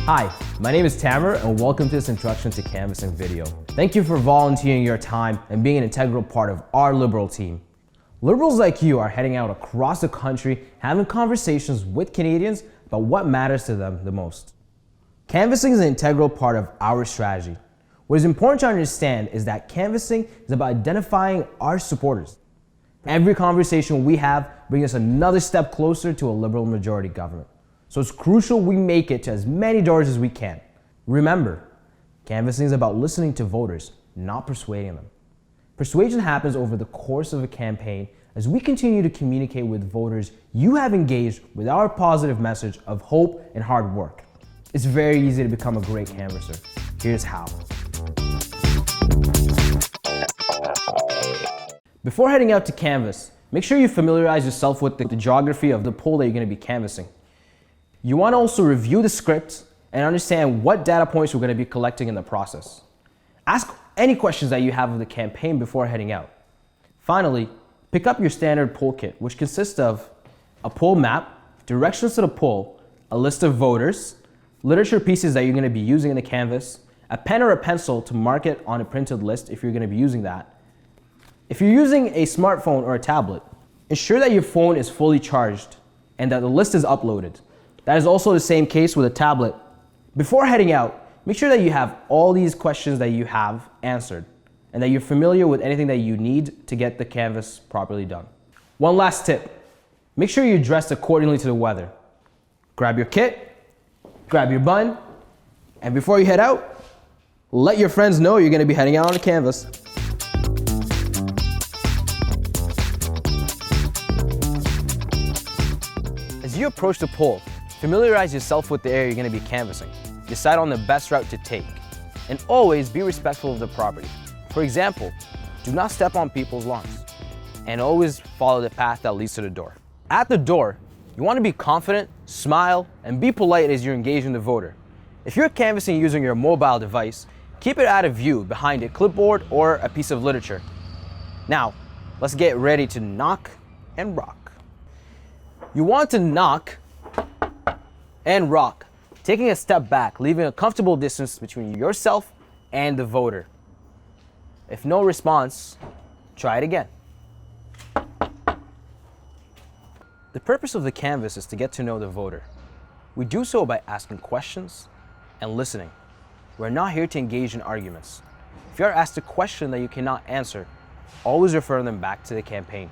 Hi, my name is Tamer and welcome to this introduction to canvassing video. Thank you for volunteering your time and being an integral part of our Liberal team. Liberals like you are heading out across the country having conversations with Canadians about what matters to them the most. Canvassing is an integral part of our strategy. What is important to understand is that canvassing is about identifying our supporters. Every conversation we have brings us another step closer to a Liberal majority government. So it's crucial we make it to as many doors as we can. Remember, canvassing is about listening to voters, not persuading them. Persuasion happens over the course of a campaign as we continue to communicate with voters you have engaged with our positive message of hope and hard work. It's very easy to become a great canvasser. Here's how. Before heading out to canvass, make sure you familiarize yourself with the geography of the poll that you're going to be canvassing. You want to also review the script and understand what data points we're going to be collecting in the process. Ask any questions that you have of the campaign before heading out. Finally, pick up your standard poll kit, which consists of a poll map, directions to the poll, a list of voters, literature pieces that you're going to be using in the canvass, a pen or a pencil to mark it on a printed list if you're going to be using that. If you're using a smartphone or a tablet, ensure that your phone is fully charged and that the list is uploaded. That is also the same case with a tablet. Before heading out, make sure that you have all these questions that you have answered and that you're familiar with anything that you need to get the canvass properly done. One last tip, make sure you're dressed accordingly to the weather. Grab your kit, grab your bun, and before you head out, let your friends know you're going to be heading out on a canvass. As you approach the poll, familiarize yourself with the area you're going to be canvassing. Decide on the best route to take. And always be respectful of the property. For example, do not step on people's lawns. And always follow the path that leads to the door. At the door, you want to be confident, smile, and be polite as you're engaging the voter. If you're canvassing using your mobile device, keep it out of view behind a clipboard or a piece of literature. Now, let's get ready to knock and rock. You want to knock and rock, taking a step back, leaving a comfortable distance between yourself and the voter. If no response, try it again. The purpose of the canvass is to get to know the voter. We do so by asking questions and listening. We're not here to engage in arguments. If you are asked a question that you cannot answer, always refer them back to the campaign.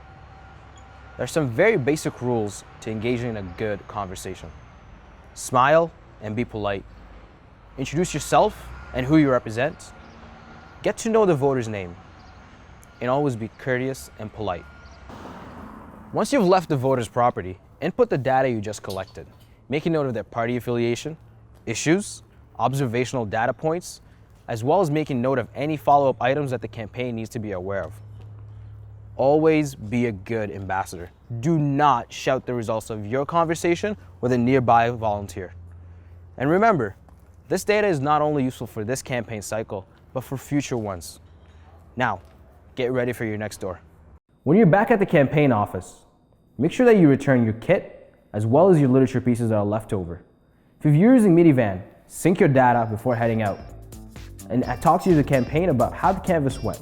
There are some very basic rules to engaging in a good conversation. Smile and be polite. Introduce yourself and who you represent. Get to know the voter's name. And always be courteous and polite. Once you've left the voter's property, input the data you just collected. Make a note of their party affiliation, issues, observational data points, as well as making note of any follow-up items that the campaign needs to be aware of. Always be a good ambassador. Do not shout the results of your conversation with a nearby volunteer. And remember, this data is not only useful for this campaign cycle, but for future ones. Now, get ready for your next door. When you're back at the campaign office, make sure that you return your kit as well as your literature pieces that are left over. If you're using Minivan, sync your data before heading out. And talk to the campaign about how the canvass went.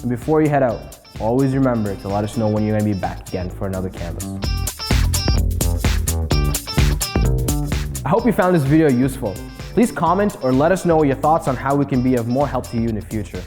And before you head out, always remember to let us know when you're going to be back again for another canvass. I hope you found this video useful. Please comment or let us know your thoughts on how we can be of more help to you in the future.